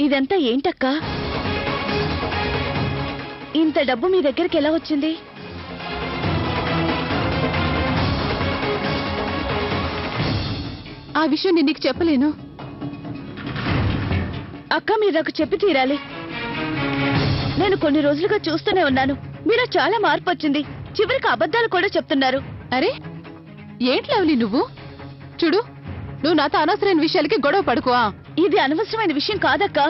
ఇదంతా ఏంటక్కా? ఇంత డబ్బు మీ దగ్గరికి ఎలా వచ్చింది? ఆ విషయం నేను నీకు చెప్పలేను. అక్క, మీరు నాకు చెప్పి తీరాలి. నేను కొన్ని రోజులుగా చూస్తూనే ఉన్నాను, మీలో చాలా మార్పు వచ్చింది. చివరికి అబద్ధాలు కూడా చెప్తున్నారు. అరే ఏంటి లవ్లీ నువ్వు? చూడు, నువ్వు నాతో అనవసరమైన విషయాలకి గొడవ పడుకోవా. ఇది అనవసరమైన విషయం కాదక్కా.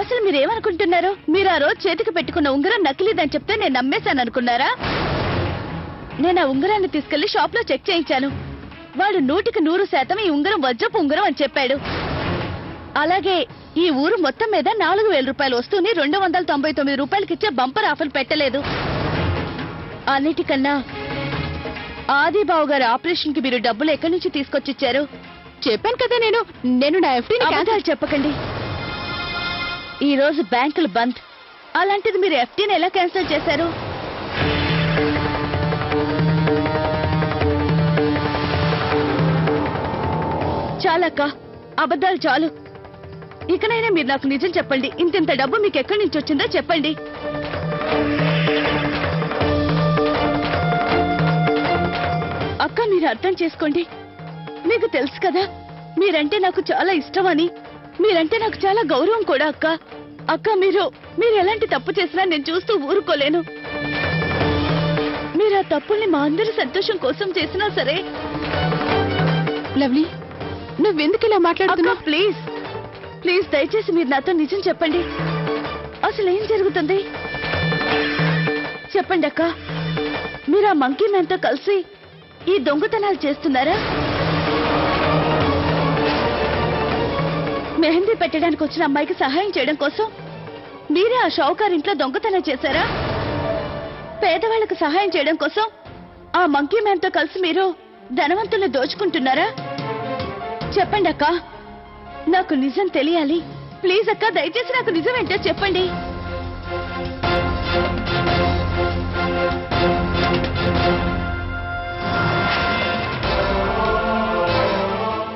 అసలు మీరేమనుకుంటున్నారు? మీరు ఆ రోజు చేతికి పెట్టుకున్న ఉంగరం నకిలీదని చెప్తే నేను నమ్మేశాను అనుకున్నారా? నేను ఆ ఉంగరాన్ని తీసుకెళ్లి షాప్ లో చెక్ చేయించాను. వాడు 100% ఈ ఉంగరం వజ్రపు ఉంగరం అని చెప్పాడు. అలాగే ఈ ఊరు మొత్తం మీద 4000 రూపాయలు వస్తూనే 299 రూపాయలకిచ్చే బంపర్ ఆఫర్ పెట్టలేదు. అన్నిటికన్నా ఆదిబాబు గారి ఆపరేషన్ కి మీరు డబ్బులు ఎక్కడి నుంచి తీసుకొచ్చిచ్చారు? చెప్పాను కదా, నేను నా ఎఫ్డీని అబద్ధాలు చెప్పకండి. ఈ రోజు బ్యాంకులు బంద్. అలాంటిది మీరు ఎఫ్డీని ఎలా క్యాన్సిల్ చేశారు? చాలక్క, అబద్ధాలు చాలు. ఇకనైనా మీరు నాకు నిజం చెప్పండి. ఇంత డబ్బు మీకు ఎక్కడి నుంచి వచ్చిందో చెప్పండి. అక్క, మీరు అర్థం చేసుకోండి. మీకు తెలుసు కదా, మీరంటే నాకు చాలా ఇష్టమని. మీరంటే నాకు చాలా గౌరవం కూడా అక్క. అక్క, మీరు ఎలాంటి తప్పు చేసినా నేను చూస్తూ ఊరుకోలేను. మీరు ఆ తప్పుల్ని మా అందరి సంతోషం కోసం చేసినా సరే. లవ్లీ, నువ్వెందుకు ఇలా మాట్లాడుతున్నావు? ప్లీజ్ ప్లీజ్, దయచేసి మీరు నాతో నిజం చెప్పండి. అసలు ఏం జరుగుతుంది చెప్పండి అక్క. మీరు ఆ మంకీ మ్యాన్ తో కలిసి ఈ దొంగతనాలు చేస్తున్నారా? మెహందీ పెట్టడానికి వచ్చిన అమ్మాయికి సహాయం చేయడం కోసం మీరే ఆ షౌకార్ ఇంట్లో దొంగతనం చేశారా? పేదవాళ్లకు సహాయం చేయడం కోసం ఆ మంకీ మ్యాన్ తో కలిసి మీరు ధనవంతుల్ని దోచుకుంటున్నారా? చెప్పండి అక్క, నాకు నిజం తెలియాలి. ప్లీజ్ అక్క, దయచేసి నాకు నిజం ఏంటో చెప్పండి.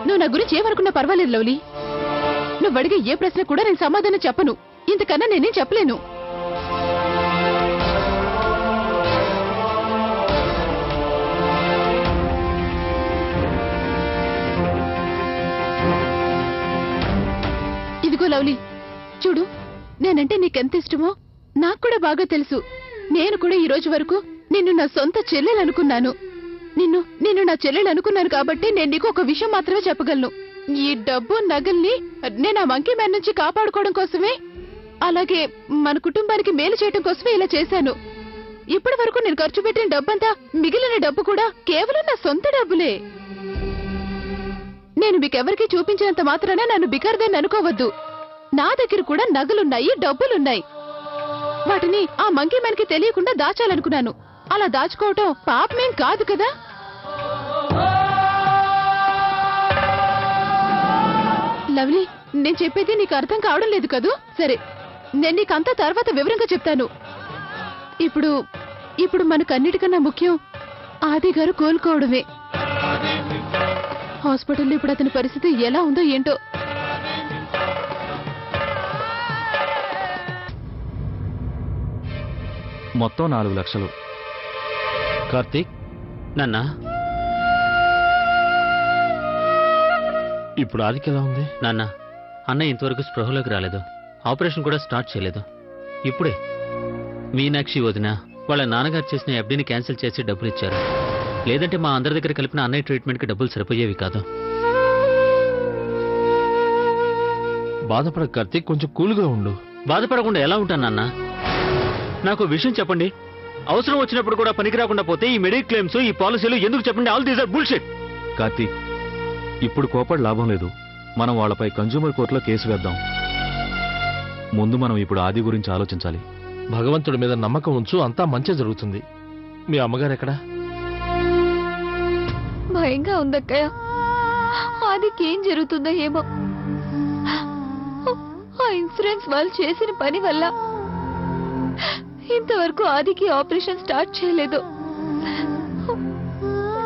నువ్వు నా గురించి ఏమనుకున్నా పర్వాలేదు లవ్లీ. నువ్వు అడిగే ఏ ప్రశ్న కూడా నేను సమాధానం చెప్పను. ఇంతకన్నా నేనేం చెప్పలేను. ఇదిగో లవ్లీ, చూడు, నేనంటే నీకెంత ఇష్టమో నాకు కూడా బాగా తెలుసు. నేను కూడా ఈ రోజు వరకు నిన్ను నా సొంత చెల్లెలనుకున్నాను. నిన్ను నా చెల్లెలనుకున్నాను కాబట్టి నేను నీకు ఒక విషయం మాత్రమే చెప్పగలను. ఈ డబ్బు నగల్ని నేను ఆ మంకీ మ్యాన్ నుంచి కాపాడుకోవడం కోసమే, అలాగే మన కుటుంబానికి మేలు చేయడం కోసమే ఇలా చేశాను. ఇప్పటి వరకు నేను ఖర్చు పెట్టిన డబ్బంతా, మిగిలిన డబ్బు కూడా కేవలం నా సొంత డబ్బులే. నేను మీకెవరికి చూపించినంత మాత్రాన నన్ను బికార్దాన్ని అనుకోవద్దు. నా దగ్గర కూడా నగలున్నాయి, డబ్బులున్నాయి. వాటిని ఆ మంకీ మ్యాన్ కి తెలియకుండా దాచాలనుకున్నాను. అలా దాచుకోవటం పాపమేం కాదు కదా. లవ్లీ, నేను చెప్పేది నీకు అర్థం కావడం లేదు కదూ? సరే, నేను నీకంతా తర్వాత వివరంగా చెప్తాను. ఇప్పుడు మనకన్నిటికన్నా ముఖ్యం ఆది గారు కోలుకోవడమే. హాస్పిటల్లో ఇప్పుడు అతని పరిస్థితి ఎలా ఉందో ఏంటో. మొత్తం 4 లక్షలు. కార్తీక్, నాన్న, ఇప్పుడు ఆదికి ఎలా ఉంది? నాన్న, అన్నయ్య ఇంతవరకు స్పృహలోకి రాలేదు. ఆపరేషన్ కూడా స్టార్ట్ చేయలేదు. ఇప్పుడే మీనాక్షి వదిన వాళ్ళ నాన్నగారు చేసిన ఎఫ్డీని క్యాన్సిల్ చేసి డబ్బులు ఇచ్చారు. లేదంటే మా అందరి దగ్గర కలిపిన అన్నయ్య ట్రీట్మెంట్కి డబ్బులు సరిపోయేవి కాదు. బాధపడ కార్తీక్, కొంచెం కూల్గా ఉండు. బాధపడకుండా ఎలా ఉంటాను నాన్న? నాకు విషయం చెప్పండి. అవసరం వచ్చినప్పుడు కూడా పనికి రాకుండా పోతే ఈ మెడికల్ క్లెయిమ్స్, ఈ పాలసీలు ఎందుకు చెప్పండి? All these are bullshit. Karthik, ఇప్పుడు కోపడి లాభం లేదు. మనం వాళ్ళపై కన్జ్యూమర్ కోర్టులో కేసు వేద్దాం. ముందు మనం ఇప్పుడు ఆది గురించి ఆలోచించాలి. భగవంతుడి మీద నమ్మకం ఉంచు, అంతా మంచి జరుగుతుంది. మీ అమ్మగారు ఎక్కడా? భయంగా ఉందక్కయ్య. ఆదికి ఏం జరుగుతుందో ఏమో. ఆ ఇన్సూరెన్స్ వాళ్ళు చేసిన పని వల్ల ఇంతవరకు ఆదికి ఆపరేషన్ స్టార్ట్ చేయలేదు.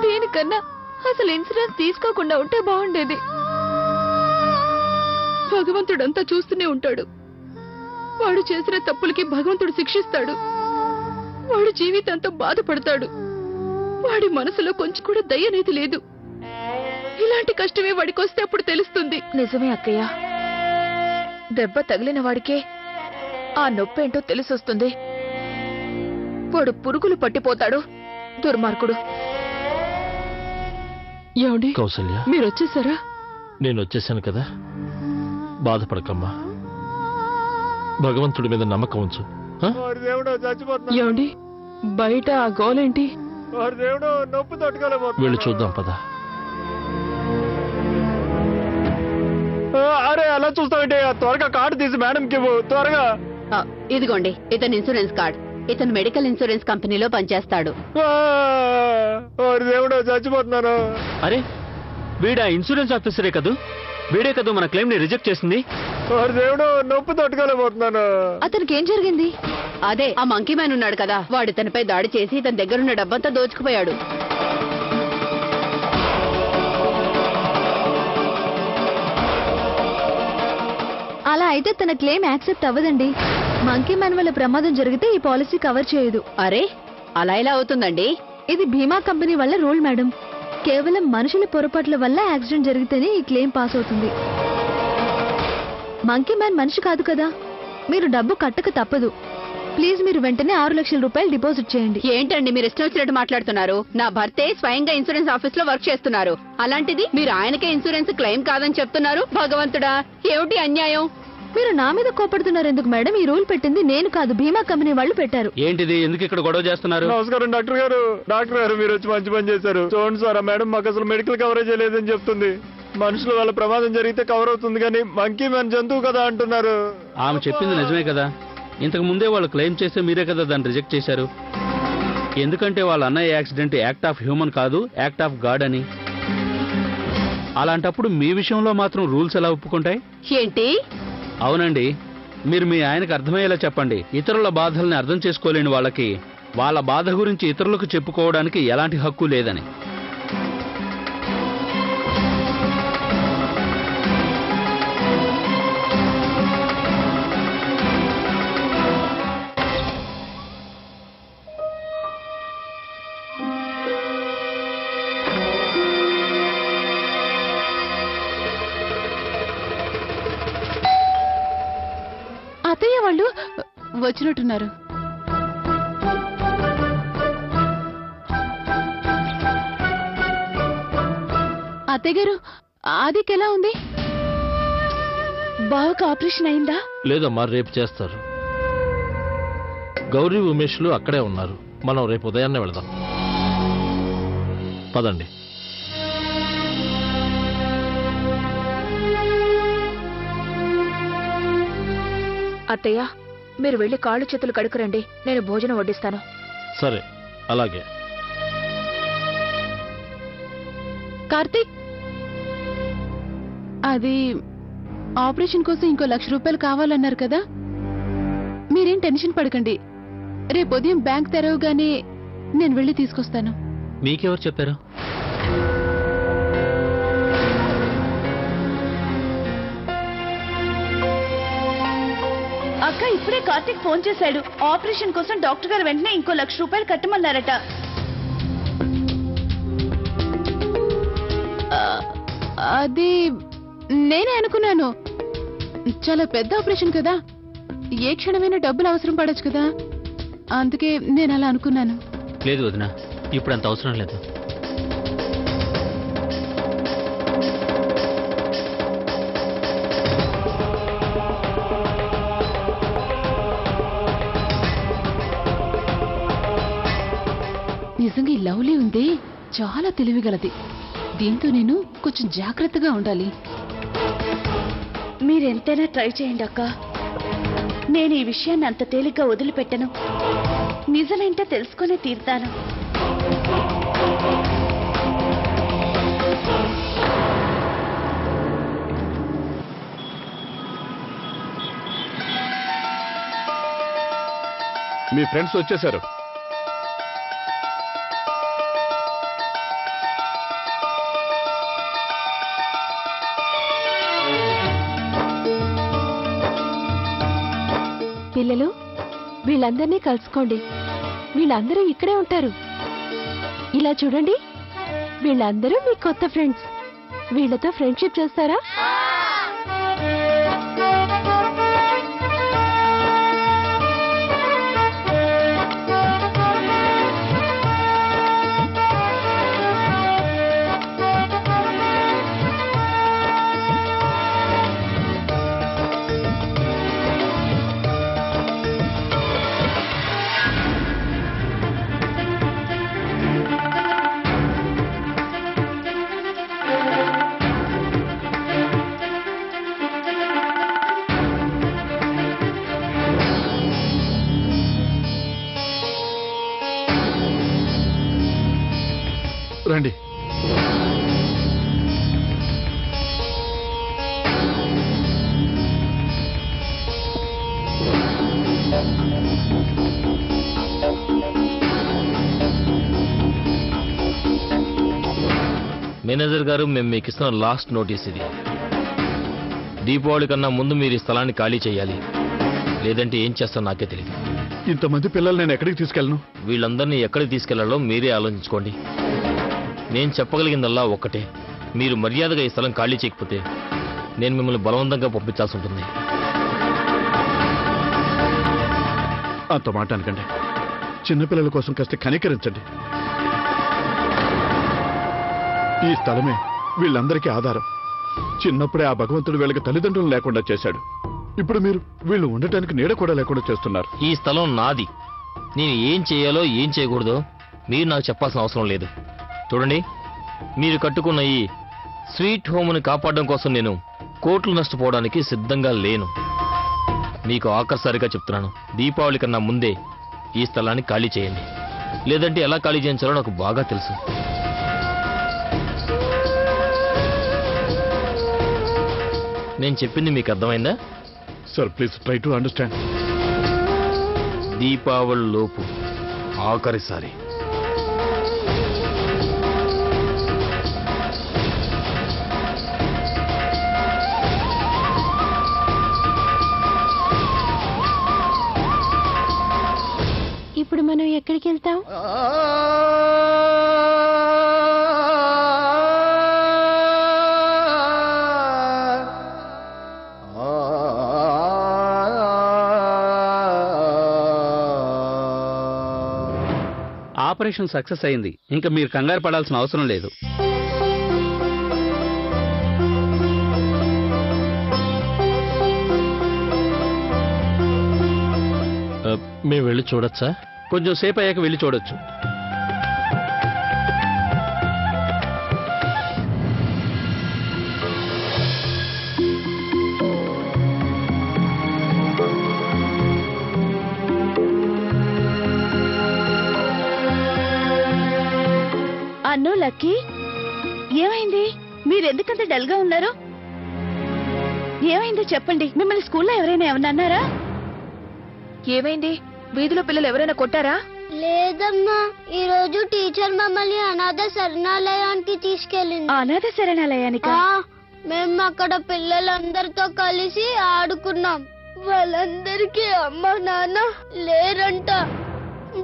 దీనికన్నా అసలు ఇన్సూరెన్స్ తీసుకోకుండా ఉంటే బాగుండేది. భగవంతుడంతా చూస్తూనే ఉంటాడు. వాడు చేసిన తప్పులకి భగవంతుడు శిక్షిస్తాడు. వాడు జీవితాంతం బాధపడతాడు. వాడి మనసులో కొంచెం కూడా దయ అనేది లేదు. ఇలాంటి కష్టమే వాడికొస్తే అప్పుడు తెలుస్తుంది. నిజమే అక్కయ్య, దెబ్బ తగిలిన వాడికే ఆ నొప్పేంటో తెలిసొస్తుంది. వాడు పురుగులు పట్టిపోతాడు, దుర్మార్గుడు. ఏమండి, కౌసల్య, మీరు వచ్చేసారా? నేను వచ్చేసాను కదా, బాధపడకమ్మా. భగవంతుడి మీద నమ్మకం ఉంచు. ఆ? ఏమండి, బయట ఆ గోలేంటి? వెళ్ళి చూద్దాం పద. అరే అలా చూస్తావంటే త్వరగా కార్డు తీసి మేడంకి ఇవ్వు, త్వరగా. ఇదిగోండి, ఇతను ఇన్సూరెన్స్ కార్డ్. ఇతను మెడికల్ ఇన్సూరెన్స్ కంపెనీలో పనిచేస్తాడు. దేవుడు చచ్చిపోతున్నాను. అరే వీడా ఇన్సూరెన్స్ ఆఫీసరే కదూ? వీడే కదూ మన క్లెయిమ్ ని రిజెక్ట్ చేసింది? దేవుడు నొప్పి తట్టుకోలేకపోతున్నాను. అతనికి ఏం జరిగింది? అదే ఆ మంకీ మ్యాన్ ఉన్నాడు కదా, వాడు ఇతనిపై దాడి చేసి ఇతని దగ్గరున్న డబ్బంతా దోచుకుపోయాడు. అలా అయితే తన క్లెయిమ్ యాక్సెప్ట్ అవ్వదండి. మంకీ మ్యాన్ వల్ల ప్రమాదం జరిగితే ఈ పాలసీ కవర్ చేయదు. అరే అలా ఎలా అవుతుందండి? ఇది బీమా కంపెనీ వల్ల రూల్ మేడం. కేవలం మనుషుల పొరపాట్ల వల్ల యాక్సిడెంట్ జరిగితేనే ఈ క్లెయిమ్ పాస్ అవుతుంది. మంకీ మ్యాన్ మనిషి కాదు కదా. మీరు డబ్బు కట్టక తప్పదు. ప్లీజ్ మీరు వెంటనే 6 లక్షల రూపాయలు డిపాజిట్ చేయండి. ఏంటండి మీరు ఇష్టం వచ్చినట్టు మాట్లాడుతున్నారు? నా భర్తే స్వయంగా ఇన్సూరెన్స్ ఆఫీస్ లో వర్క్ చేస్తున్నారు. అలాంటిది మీరు ఆయనకే ఇన్సూరెన్స్ క్లెయిమ్ కాదని చెప్తున్నారు. భగవంతుడా, ఏమిటి అన్యాయం? మీరు నా మీద కోపడుతున్నారు ఎందుకు మేడం? ఈ రూల్ పెట్టింది నేను కాదు, బీమా కంపెనీ వాళ్ళు పెట్టారు. ఏంటిది? ఎందుకు ఇక్కడ గొడవ చేస్తున్నారు? నమస్కారం డాక్టర్ గారు. డాక్టర్ గారు మీరు వచ్చి మంచి పని చేశారు. చూడండి సార్, ఆ మేడం మాకు అసలు మెడికల్ కవరేజ్ లేదని చెప్తుంది. మనుషుల వల్ల ప్రమాదం జరిగితే కవర్ అవుతుంది కానీ మంకీ మ్యాన్ జంతువు కదా అంటున్నారు. ఆమె చెప్పింది నిజమే కదా. ఇంతకు ముందే వాళ్ళు క్లెయిమ్ చేస్తే మీరే కదా దాన్ని రిజెక్ట్ చేశారు. ఎందుకంటే వాళ్ళ అన్నయ్య యాక్సిడెంట్ యాక్ట్ ఆఫ్ హ్యూమన్ కాదు, యాక్ట్ ఆఫ్ గాడ్ అని. అలాంటప్పుడు మీ విషయంలో మాత్రం రూల్స్ ఎలా ఒప్పుకుంటాయి? ఏంటి? అవునండి, మీరు మీ ఆయనకు అర్థమయ్యేలా చెప్పండి. ఇతరుల బాధల్ని అర్థం చేసుకోలేని వాళ్ళకి వాళ్ళ బాధ గురించి ఇతరులకు చెప్పుకోవడానికి ఎలాంటి హక్కు లేదని. అత్తయ్య వాళ్ళు వచ్చినట్టున్నారు. అత్తయ్య గారు, ఆదికి ఎలా ఉంది? బావకు ఆపరేషన్ అయిందా? లేదమ్మా, రేపు చేస్తారు. గౌరీ ఉమేష్లు అక్కడే ఉన్నారు. మనం రేపు ఉదయాన్నే వెళదాం. పదండి. అత్తయ్య, మీరు వెళ్లి కాళ్ళు చేతులు కడుకురండి, నేను భోజనం వడ్డిస్తాను. సరే, అలాగే. కార్తీక్, అది ఆపరేషన్ కోసం ఇంకో 1 లక్ష రూపాయలు కావాలన్నారు కదా. మీరేం టెన్షన్ పడకండి. రేపు ఉదయం బ్యాంక్ తెరవగానే నేను వెళ్ళి తీసుకొస్తాను. మీకెవరు చెప్పారు? అక్క, ఇప్పుడే కార్తీక్ ఫోన్ చేశాడు. ఆపరేషన్ కోసం డాక్టర్ గారు వెంటనే ఇంకో 1 లక్ష రూపాయలు కట్టమన్నారట. అది నేనే అనుకున్నాను. చాలా పెద్ద ఆపరేషన్ కదా, ఏ క్షణమైనా డబ్బులు అవసరం పడొచ్చు కదా, అందుకే నేను అలా అనుకున్నాను. లేదు వదినా, ఇప్పుడు అంత అవసరం లేదు. నిజంగా ఈ లవ్లీ ఉంది, చాలా తెలివిగలది. దీంతో నేను కొంచెం జాగ్రత్తగా ఉండాలి. మీరెంతైనా ట్రై చేయండి అక్క. నేను ఈ విషయాన్ని అంత తేలిగ్గా వదిలిపెట్టను. నిజమేంటో తెలుసుకునే తీరుతాను. మీ ఫ్రెండ్స్ వచ్చేసారు. పిల్లలు వీళ్ళందరినీ కలుసుకోండి. వీళ్ళందరూ ఇక్కడే ఉంటారు. ఇలా చూడండి, వీళ్ళందరూ మీ కొత్త ఫ్రెండ్స్. వీళ్ళతో ఫ్రెండ్షిప్ చేస్తారా? రండి. మేనేజర్ గారు, మేము మీకు ఇస్తున్న లాస్ట్ నోటీస్ ఇది. దీపావళి కన్నా ముందు మీరు ఈ స్థలాన్ని ఖాళీ చేయాలి, లేదంటే ఏం చేస్తారో నాకే తెలియదు. ఇంతమంది పిల్లలు నేను ఎక్కడికి తీసుకెళ్ళను? వీళ్ళందరినీ ఎక్కడికి తీసుకెళ్లాలో మీరే ఆలోచించుకోండి. నేను చెప్పగలిగిందల్లా ఒక్కటే, మీరు మర్యాదగా ఈ స్థలం ఖాళీ చేయకపోతే నేను మిమ్మల్ని బలవంతంగా పంపించాల్సి ఉంటుంది. అంత మాట అనకండి. చిన్నపిల్లల కోసం కాస్త కనికరించండి. ఈ స్థలమే వీళ్ళందరికీ ఆధారం. చిన్నప్పుడే ఆ భగవంతుడు వీళ్ళకి తల్లిదండ్రులు లేకుండా చేశాడు. ఇప్పుడు మీరు వీళ్ళు ఉండటానికి నీడ కూడా లేకుండా చేస్తున్నారు. ఈ స్థలం నాది. నేను ఏం చేయాలో ఏం చేయకూడదో మీరు నాకు చెప్పాల్సిన అవసరం లేదు. చూడండి, మీరు కట్టుకున్న ఈ స్వీట్ హోమ్ని కాపాడడం కోసం నేను కోట్లు నష్టపోవడానికి సిద్ధంగా లేను. మీకు ఆఖరిసారిగా చెప్తున్నాను, దీపావళి కన్నా ముందే ఈ స్థలాన్ని ఖాళీ చేయండి, లేదంటే ఎలా ఖాళీ చేయించాలో నాకు బాగా తెలుసు. నేను చెప్పింది మీకు అర్థమైందా? Sir please try to understand. Deepavali లోపు ఆఖరిసారి. ఇప్పుడు మనం ఎక్కడికి వెళ్తాం? ఆపరేషన్ సక్సెస్ అయింది. ఇంకా మీరు కంగారు పడాల్సిన అవసరం లేదు. మేము వెళ్ళి చూడొచ్చా? కొంచెం సేపు అయ్యాక వెళ్ళి చూడొచ్చు. అన్ను, లక్కీ, ఏమైంది? మీరెందుకంత డల్ గా ఉన్నారు? ఏమైందో చెప్పండి. మిమ్మల్ని స్కూల్లో ఎవరైనా ఏమన్నా అన్నారా? ఏమైంది? వీధిలో పిల్లలు ఎవరైనా కొట్టారా? లేదమ్మా, ఈ రోజు టీచర్ మమ్మల్ని అనాథ శరణాలయానికి తీసుకెళ్ళింది. అనాథ శరణాలయానికి? మేము అక్కడ పిల్లలందరితో కలిసి ఆడుకున్నాం. వాళ్ళందరికీ అమ్మ నాన్న లేరంట.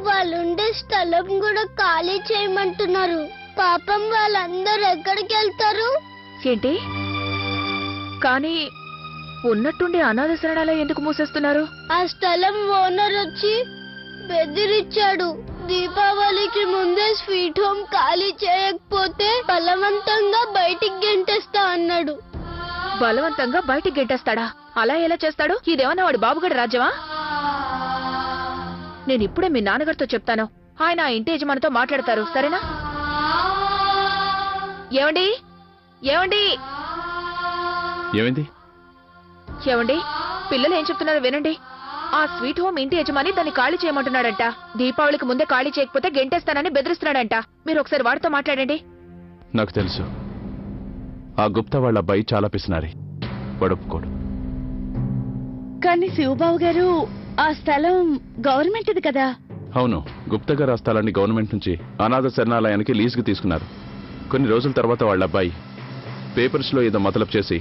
వాళ్ళుండే స్థలం కూడా ఖాళీ చేయమంటున్నారు. పాపం వాళ్ళందరూ ఎక్కడికి వెళ్తారు? ఏంటి? కానీ ఉన్నట్టుండి అనాథ శరణాలయం ఎందుకు మూసేస్తున్నారు? ఆ స్థలం ఓనర్ వచ్చి బెదిరించాడు. దీపావళికి ముందే స్వీట్ హోమ్ ఖాళీ చేయకపోతే బలవంతంగా బయటికి గెంటేస్తా అన్నాడు. బలవంతంగా బయటికి గెంటేస్తాడా? అలా ఎలా చేస్తాడు? ఇదేమన్నా వాడు బాబుగడి రాజ్యమా? నేను ఇప్పుడే మీ నాన్నగారితో చెప్తాను. ఆయన ఆ ఇంటి యజమానితో మాట్లాడతారు, సరేనా? ఏమండి? ఏమండి? ఏమైంది? ఏమండి? పిల్లలు ఏం చెప్తున్నారో వినండి. ఆ స్వీట్ హోమ్ ఇంటి యజమాని దాన్ని ఖాళీ చేయమంటున్నాడంట. దీపావళికి ముందే ఖాళీ చేయకపోతే గెంటేస్తానని బెదిరిస్తున్నాడంట. మీరు ఒకసారి వాడితో మాట్లాడండి. నాకు తెలుసు, ఆ గుప్తా వాళ్ళ అబ్బాయి చాలా పిసినారి, పడుపుకోడు. కానీ శివబాబు గారు, ఆ స్థలం గవర్నమెంట్ది కదా? అవును, గుప్తా గారు ఆ స్థలాన్ని గవర్నమెంట్ నుంచి అనాథ శరణాలయానికి లీజుకి తీసుకున్నారు. కొన్ని రోజుల తర్వాత వాళ్ళ అబ్బాయి పేపర్స్ లో ఏదో మతలబ్ చేసి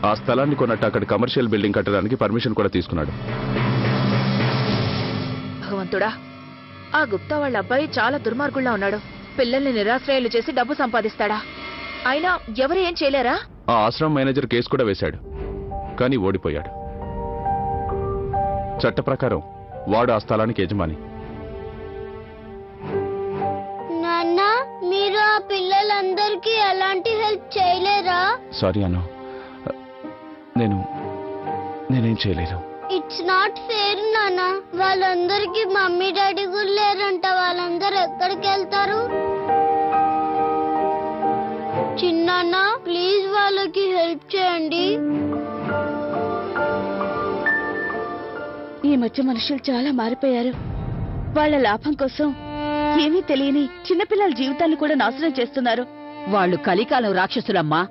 ఆ స్థలాన్ని కొన్నట్టు అక్కడ కమర్షియల్ బిల్డింగ్ కట్టడానికి పర్మిషన్ కూడా తీసుకున్నాడు. భగవంతుడా, ఆ గుప్తా వాళ్ళ అబ్బాయి చాలా దుర్మార్గుల్లా ఉన్నాడు. పిల్లల్ని నిరాశ్రయాలు చేసి డబ్బు సంపాదిస్తాడా? అయినా ఎవరు ఏం చేయలేరా? ఆ ఆశ్రమం మేనేజర్ కేసు కూడా వేశాడు, కానీ ఓడిపోయాడు. చట్ట ప్రకారం వాడు ఆ స్థలానికి యజమాని. నాన్న, మీరు ఆ పిల్లలందరికీ ఎలాంటి హెల్ప్ చేయలేరా? సారీ అను, నేనేం చేయలేదు. ఇట్స్ నాట్ ఫేర్ నాన్న. వాళ్ళందరికీ మమ్మీ డాడీ కూడా లేరంట. వాళ్ళందరూ ఎక్కడికి వెళ్తారు? చిన్నాన్న, ప్లీజ్ వాళ్ళకి హెల్ప్ చేయండి. ఈ మధ్య మనుషులు చాలా మారిపోయారు. వాళ్ళ లాభం కోసం ఏమీ తెలియని చిన్నపిల్లల జీవితాన్ని కూడా నాశనం చేస్తున్నారు. వాళ్ళు కలికాలం రాక్షసులమ్మా.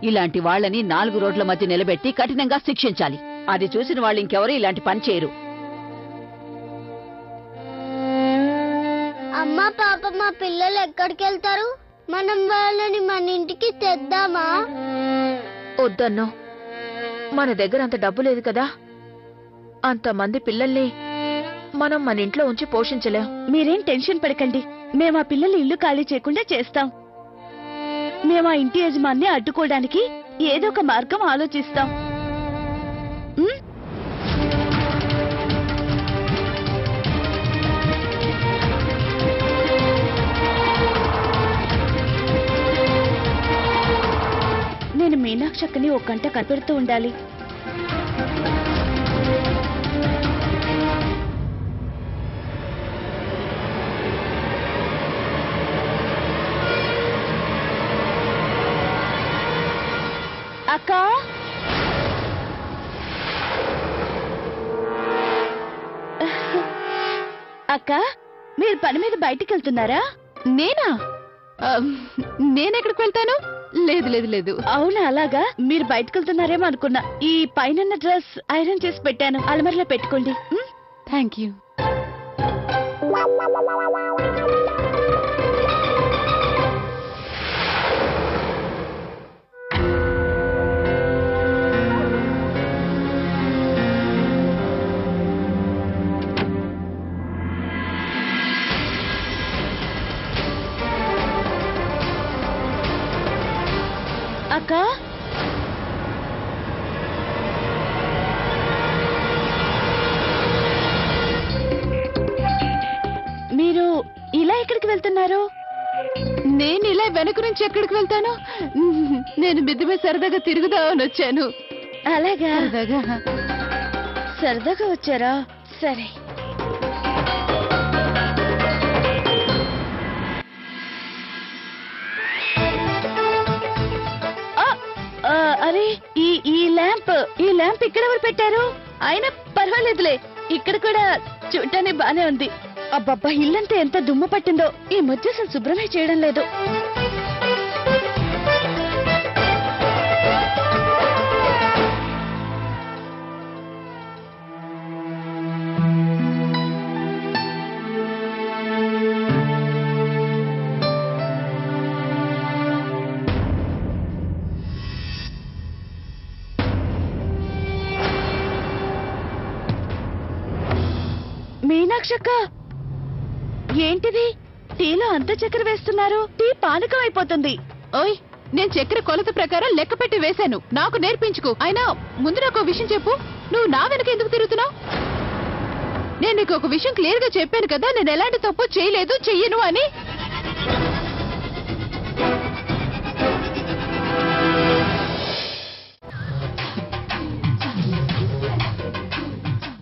ఇలాంటి వాళ్ళని 4 రోడ్ల మధ్య నిలబెట్టి కఠినంగా శిక్షించాలి. అది చూసిన వాళ్ళు ఇంకెవరూ ఇలాంటి పని చేయరు. అమ్మా, పాప, మా పిల్లలు ఎక్కడికి వెళ్తారు? మనం వాళ్ళని మన ఇంటికి తెద్దామా? వద్దన్నో, మన దగ్గర అంత డబ్బు లేదు కదా. అంతమంది పిల్లల్ని మనం మన ఇంట్లో ఉంచి పోషించలేం. మీరేం టెన్షన్ పడకండి. మేము ఆ పిల్లలు ఇల్లు ఖాళీ చేయకుండా చేస్తాం. మేము ఆ ఇంటి యజమాన్ని అడ్డుకోవడానికి ఏదో ఒక మార్గం ఆలోచిస్తాం. ఉమ్? నేను మీనాక్షక్కని ఒక గంట కనిపెడుతూ ఉండాలి. అక్క, అక్క, మీరు పని మీద బయటికి వెళ్తున్నారా? నేనా? నేనెక్కడికి వెళ్తాను? లేదు లేదు లేదు. అవునా, అలాగా. మీరు బయటకు వెళ్తున్నారేమో అనుకున్నా. ఈ పైన డ్రెస్ ఐరన్ చేసి పెట్టాను, అలమరలో పెట్టుకోండి. Thank you. అక్క, మీరు ఇలా ఎక్కడికి వెళ్తున్నారు? నేను ఇలా వెనక నుంచి ఎక్కడికి వెళ్తాను? నేను మిద్దె మీద సరదాగా తిరుగుదామని వచ్చాను. అలాగా, సరదాగా. సరదాగా వచ్చారా? సరే. అరే, ఈ ల్యాంప్ ఇక్కడ ఎవరు పెట్టారు? అయినా పర్వాలేదులే, ఇక్కడ కూడా చూడటానికి బానే ఉంది. అబ్బబ్బా, ఇల్లంతా ఎంత దుమ్ము పట్టిందో. ఈ మధ్య అసలు శుభ్రమే చేయడం లేదు. మీనాక్షక్క, ఏంటిది? టీలో అంత చక్కెర వేస్తున్నారు. టీ పానకం అయిపోతుంది. ఓయ్, నేను చక్కెర కొలత ప్రకారం లెక్క పెట్టి వేశాను. నాకు నేర్పించుకో. అయినా ముందు నాకు ఒక విషయం చెప్పు. నువ్వు నా వెనక ఎందుకు తిరుగుతున్నావు? నేను నీకు ఒక విషయం క్లియర్ గా చెప్పాను కదా, నేను ఎలాంటి తప్పు చేయలేదు, చెయ్యను అని.